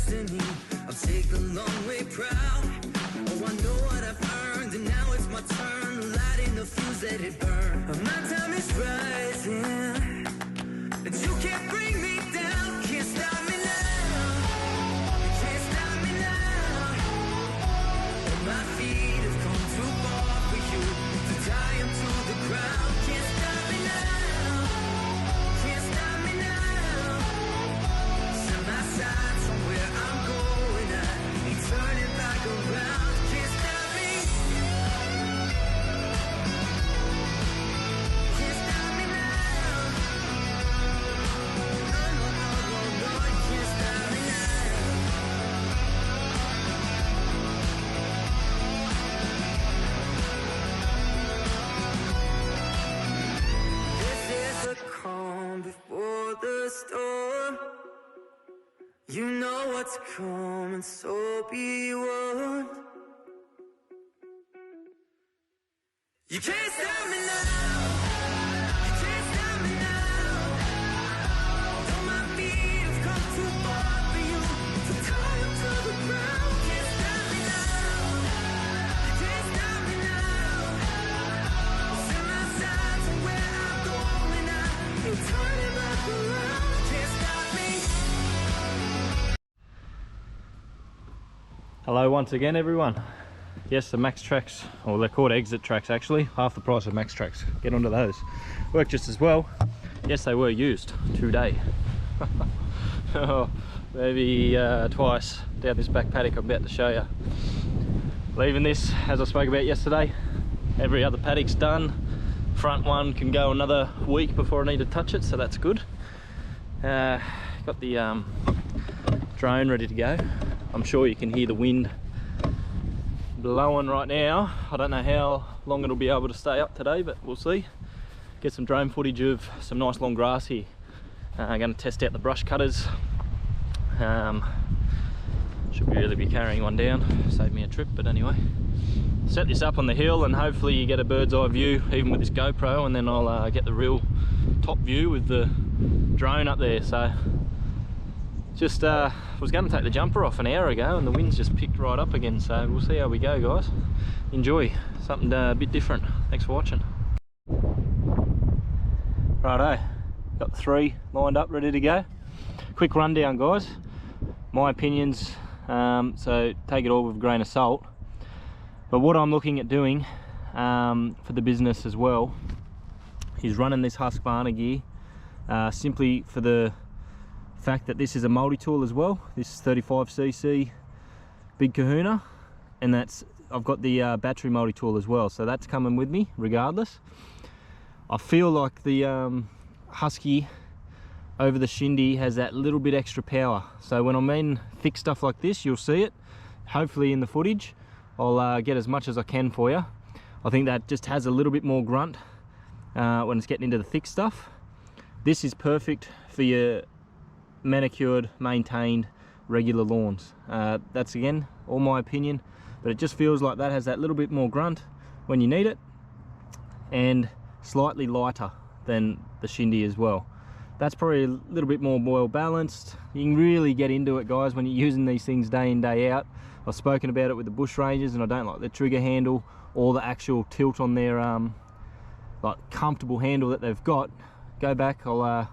destiny. I'll take a long way proud. Oh, I know what I've earned, and now it's my turn. Lighting the fuse, let it burn. My time is rising, but you can't bring me down. Can't stop me now. You can't stop me now. And my feet have come too far for you to tie them to the ground. Can't stop me now. Can't stop me now. Set my sights on where I'm going. I ain't turning back around. Can't stop me. Can't stop me now. No, no, no, no, no. You can't stop me now. This is the calm before the storm. You know what's coming, so be warned. You can't stop me now. You can't stop me now. Though my feet have come too far for you to tie them to the ground. Can't stop me now. You can't stop me now. Set my sights on where I'm going. I ain't turning back around. Can't stop me. Hello once again everyone. Yes, the max tracks, or they're called exit tracks actually, half the price of max tracks. Get onto those. Work just as well. Yes, they were used today. Oh, maybe twice down this back paddock I'm about to show you. Leaving this, as I spoke about yesterday, every other paddock's done. Front one can go another week before I need to touch it, so that's good. Got the drone ready to go. I'm sure you can hear the wind blowing right now. I don't know how long it'll be able to stay up today, but we'll see. Get some drone footage of some nice long grass here. I'm going to test out the brush cutters. Should really be carrying one down, save me a trip, but anyway. Set this up on the hill and hopefully you get a bird's eye view even with this GoPro, and then I'll get the real top view with the drone up there. So just was going to take the jumper off an hour ago and the wind's just picked right up again, so we'll see how we go, guys. Enjoy something a bit different. Thanks for watching. Righto, got 3 lined up ready to go. Quick rundown, guys. My opinions, so take it all with a grain of salt, but what I'm looking at doing for the business as well is running this Husqvarna gear simply for the fact that this is a multi-tool as well. This is 35cc big kahuna, and I've got the battery multi-tool as well, so that's coming with me regardless. I feel like the Husky over the Shindy has that little bit extra power, so when I'm in thick stuff like this, you'll see it hopefully in the footage. I'll get as much as I can for you. I think that just has a little bit more grunt when it's getting into the thick stuff. This is perfect for your manicured, maintained, regular lawns. That's again all my opinion, but it just feels like that has that little bit more grunt when you need it, and slightly lighter than the Shindy as well. That's probably a little bit more well balanced. You can really get into it, guys, when you're using these things day in, day out. I've spoken about it with the bush rangers, and I don't like the trigger handle or the actual tilt on their like comfortable handle that they've got. Go back, I'll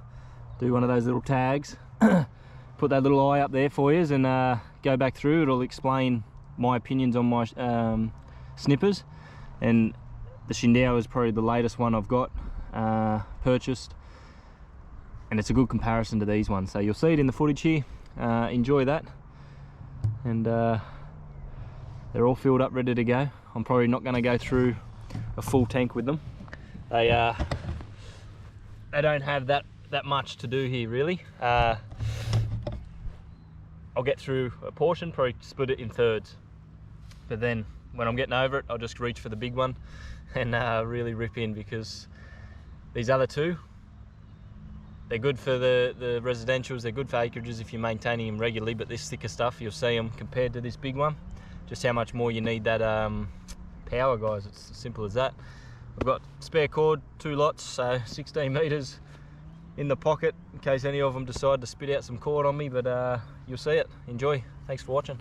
do one of those little tags, put that little eye up there for you, and go back through. It'll explain my opinions on my snippers, and the Shindao is probably the latest one I've got purchased, and it's a good comparison to these ones, so you'll see it in the footage here. Enjoy that, and they're all filled up ready to go. I'm probably not going to go through a full tank with them. They don't have that much to do here really. I'll get through a portion, probably split it in thirds, but then when I'm getting over it, I'll just reach for the big one and really rip in, because these other two, they're good for the residentials, they're good for acreages if you're maintaining them regularly, but this thicker stuff, you'll see them compared to this big one, just how much more you need that power, guys. It's as simple as that. I've got spare cord, 2 lots, so 16 meters, in the pocket in case any of them decide to spit out some cord on me, but you'll see it. Enjoy. Thanks for watching.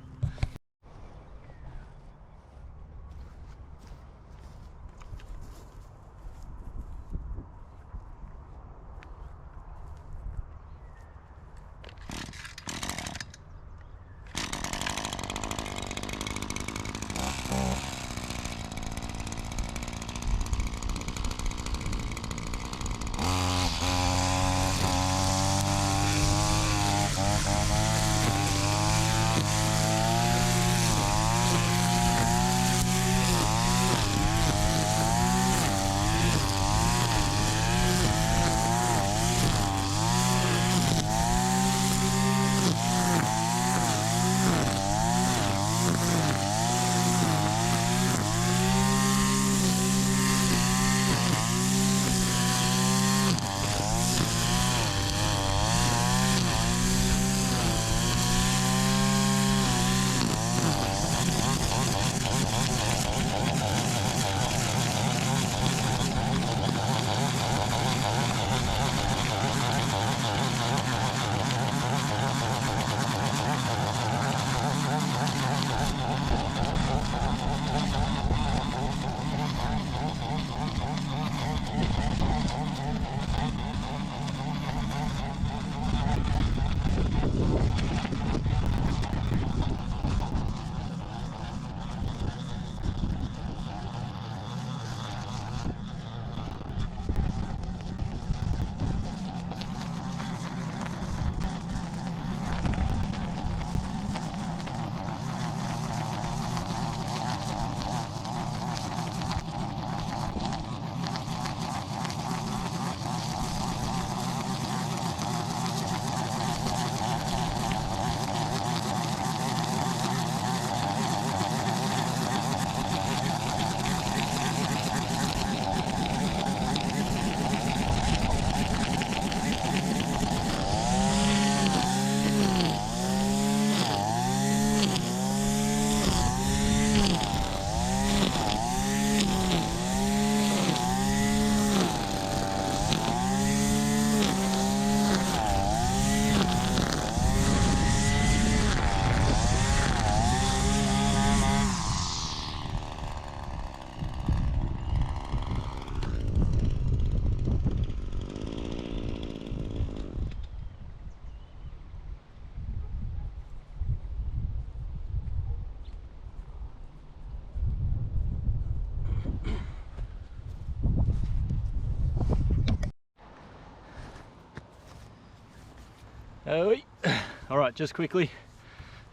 Alright, just quickly,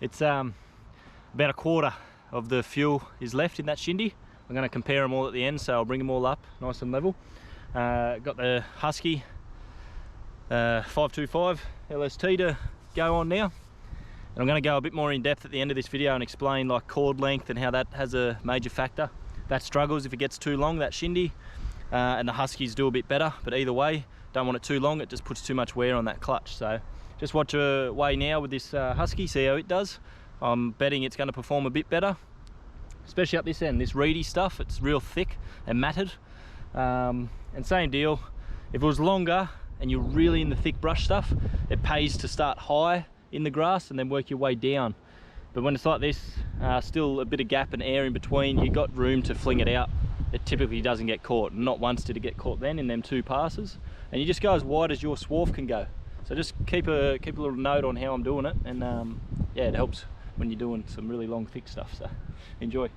it's about a quarter of the fuel is left in that shindy. I'm going to compare them all at the end, so I'll bring them all up nice and level. Got the Husky 525 LST to go on now, and I'm going to go a bit more in depth at the end of this video and explain like cord length and how that has a major factor. That struggles if it gets too long, that shindy, and the Huskies do a bit better, but either way, don't want it too long, it just puts too much wear on that clutch. So just watch a way now with this Husky, see how it does. I'm betting it's going to perform a bit better, especially up this end, this reedy stuff. It's real thick and matted. And same deal, if it was longer and you're really in the thick brush stuff, it pays to start high in the grass and then work your way down. But when it's like this, still a bit of gap and air in between, you got room to fling it out. It typically doesn't get caught. Not once did it get caught then in them 2 passes. And you just go as wide as your swarf can go. So just keep a little note on how I'm doing it, and yeah, it helps when you're doing some really long thick stuff. So enjoy.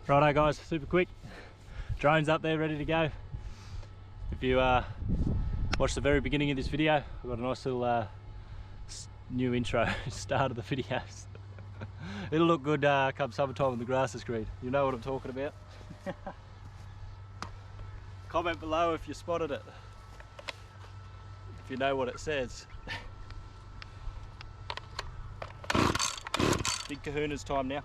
Righto guys, super quick. Drone's up there ready to go. If you watched the very beginning of this video, I've got a nice little new intro start of the videos. It'll look good come summertime when the grass is green. You know what I'm talking about. Comment below if you spotted it. If you know what it says. Big kahuna's time now.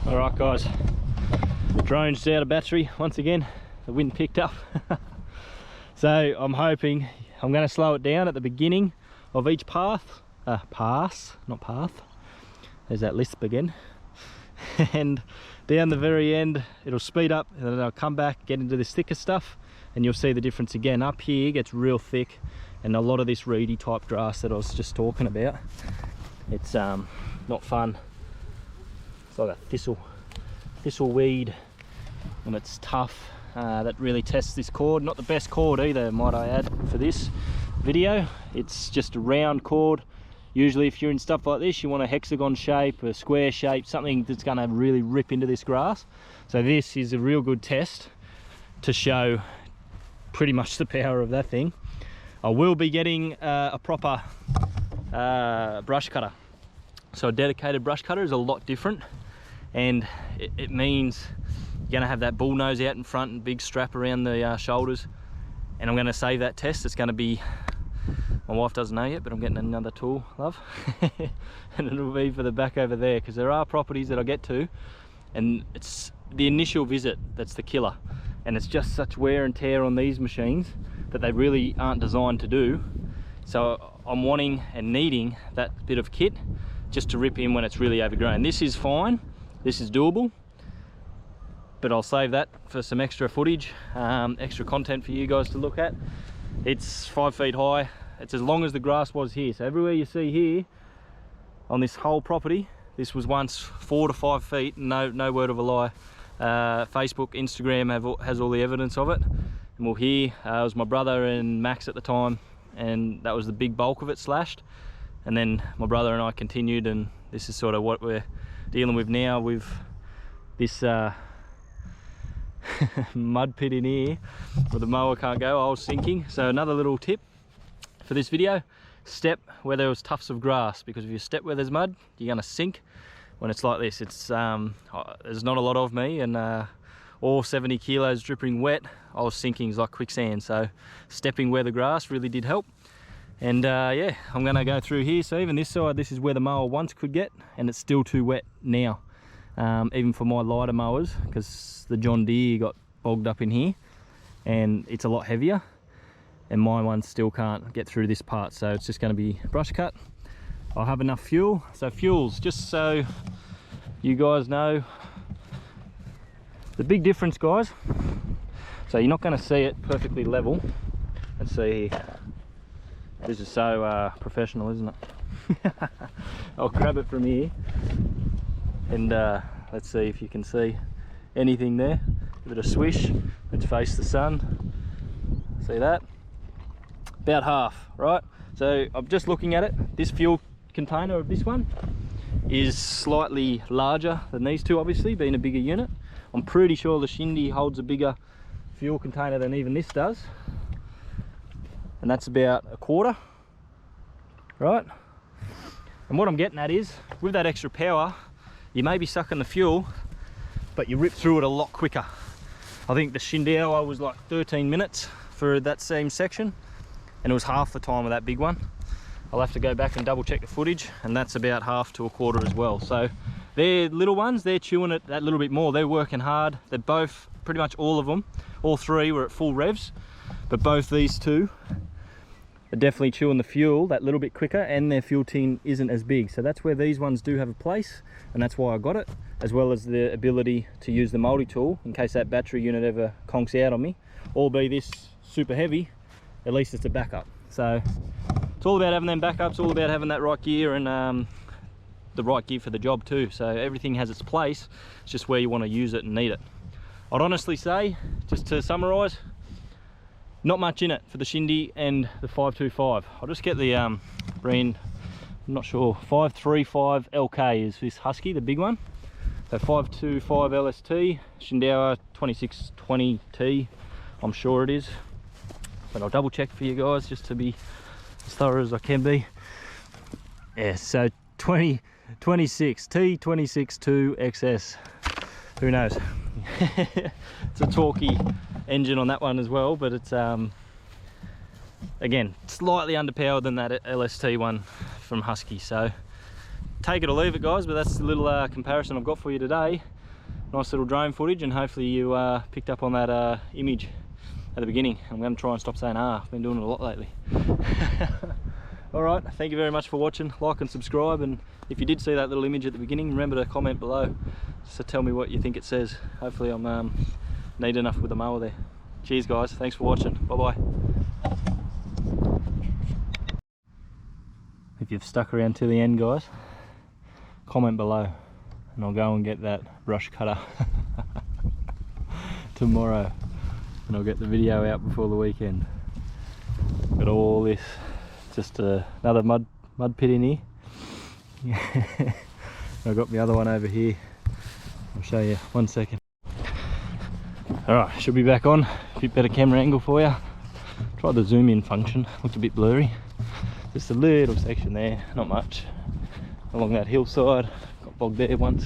Alright guys, drone's out of battery once again. The wind picked up. So I'm hoping I'm going to slow it down at the beginning of each path. Not path. There's that lisp again. And down the very end it'll speed up, and then I'll come back, get into this thicker stuff, and you'll see the difference again. Up here gets real thick, and a lot of this reedy type grass that I was just talking about, it's not fun. It's like a thistle weed, and it's tough. That really tests this cord. Not the best cord either, might I add, for this video. It's just a round cord. Usually if you're in stuff like this, you want a hexagon shape, a square shape, something that's going to really rip into this grass. So this is a real good test to show pretty much the power of that thing. I will be getting a proper brush cutter. So a dedicated brush cutter is a lot different, and it means you're going to have that bull nose out in front and big strap around the shoulders. And I'm going to save that test. It's going to be, my wife doesn't know yet, but I'm getting another tool, love. And it'll be for the back over there, because there are properties that I get to, and it's the initial visit that's the killer. And it's just such wear and tear on these machines that they really aren't designed to do. So I'm wanting and needing that bit of kit just to rip in when it's really overgrown. This is fine, this is doable. but I'll save that for some extra footage, extra content for you guys to look at. It's 5 feet high. It's as long as the grass was here. So everywhere you see here on this whole property, this was once 4 to 5 feet. No word of a lie. Facebook, Instagram has all the evidence of it. And well, here it was my brother and Max at the time, and that was the big bulk of it slashed. And then my brother and I continued, and this is sort of what we're dealing with now, with this mud pit in here where the mower can't go. I was sinking. So another little tip for this video: step where there was tufts of grass, because if you step where there's mud, you're going to sink. When it's like this, it's there's not a lot of me, and all 70 kilos dripping wet, I was sinking like quicksand. So stepping where the grass really did help. And yeah, I'm going to go through here. So even this side, this is where the mower once could get, and it's still too wet now, even for my lighter mowers, because the John Deere got bogged up in here and it's a lot heavier, and my one still can't get through this part. So it's just going to be brush cut. I'll have enough fuel. So fuels, just so you guys know the big difference, guys. So you're not going to see it perfectly level. Let's see here. This is so professional, isn't it? I'll grab it from here, and let's see if you can see anything there. Give it a swish. Let's face the sun. See that? About half, right? So I'm just looking at it. This fuel container of this one is slightly larger than these two, obviously being a bigger unit. I'm pretty sure the Shindy holds a bigger fuel container than even this does, and that's about a quarter, right? And what I'm getting at is, with that extra power, you may be sucking the fuel, but you rip through it a lot quicker. I think the Shindy was like 13 minutes for that same section, and it was half the time of that big one. I'll have to go back and double check the footage, and that's about half to a quarter as well. So they're little ones, they're chewing it that little bit more. They're working hard. They're both, pretty much all of them, all three were at full revs, but both these two are definitely chewing the fuel that little bit quicker, and their fuel tin isn't as big. So that's where these ones do have a place, and that's why I got it, as well as the ability to use the multi-tool in case that battery unit ever conks out on me, or be this super heavy. At least it's a backup. So it's all about having them backups, all about having that right gear, and the right gear for the job too. So everything has its place, it's just where you want to use it and need it. I'd honestly say, just to summarise, not much in it for the Shindy and the 525. I'll just get the brand, I'm not sure, 535 LK is this Husky, the big one. So 525 LST, Shindy 2620T, I'm sure it is. But I'll double check for you guys just to be as thorough as I can be. Yeah, so 26 T262 XS. Who knows? It's a torquey engine on that one as well, but it's again slightly underpowered than that LST one from Husky. So take it or leave it, guys, but that's the little comparison I've got for you today. Nice little drone footage, and hopefully you picked up on that image at the beginning. I'm going to try and stop saying I've been doing it a lot lately. All right, thank you very much for watching. Like and subscribe, and if you did see that little image at the beginning, remember to comment below just to tell me what you think it says. Hopefully I'm neat enough with the mower there. Cheers guys, thanks for watching, bye bye. If you've stuck around to the end, guys, comment below and I'll go and get that brush cutter tomorrow, and I'll get the video out before the weekend. Got all this, just another mud pit in here. I've got the other one over here. I'll show you, 1 second. Alright, should be back on. A bit better camera angle for you. Tried the zoom in function, looked a bit blurry. Just a little section there, not much. Along that hillside, got bogged there once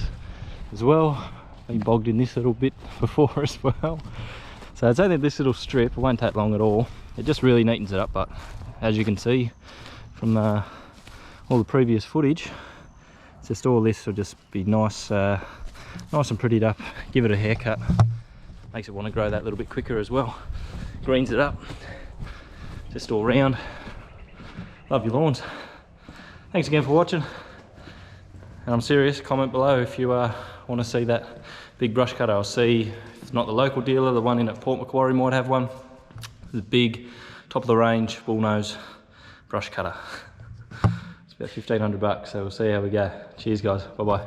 as well. Been bogged in this little bit before as well. So it's only this little strip, it won't take long at all. It just really neatens it up, but as you can see from all the previous footage, it's just all this will just be nice, nice and prettied up. Give it a haircut, makes it want to grow that little bit quicker as well. Greens it up, just all round. Love your lawns. Thanks again for watching. And I'm serious, comment below if you I want to see that big brush cutter. I'll see, if it's not the local dealer, the one in at Port Macquarie might have one. The big, top of the range, bullnose brush cutter. It's about 1,500 bucks, so we'll see how we go. Cheers guys, bye-bye.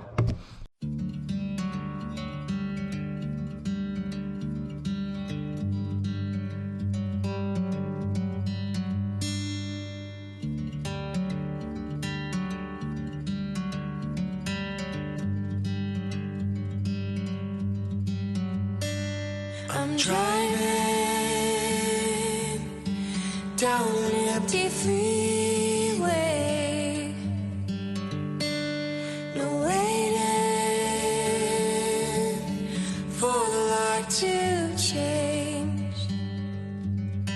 I'm driving down an empty freeway.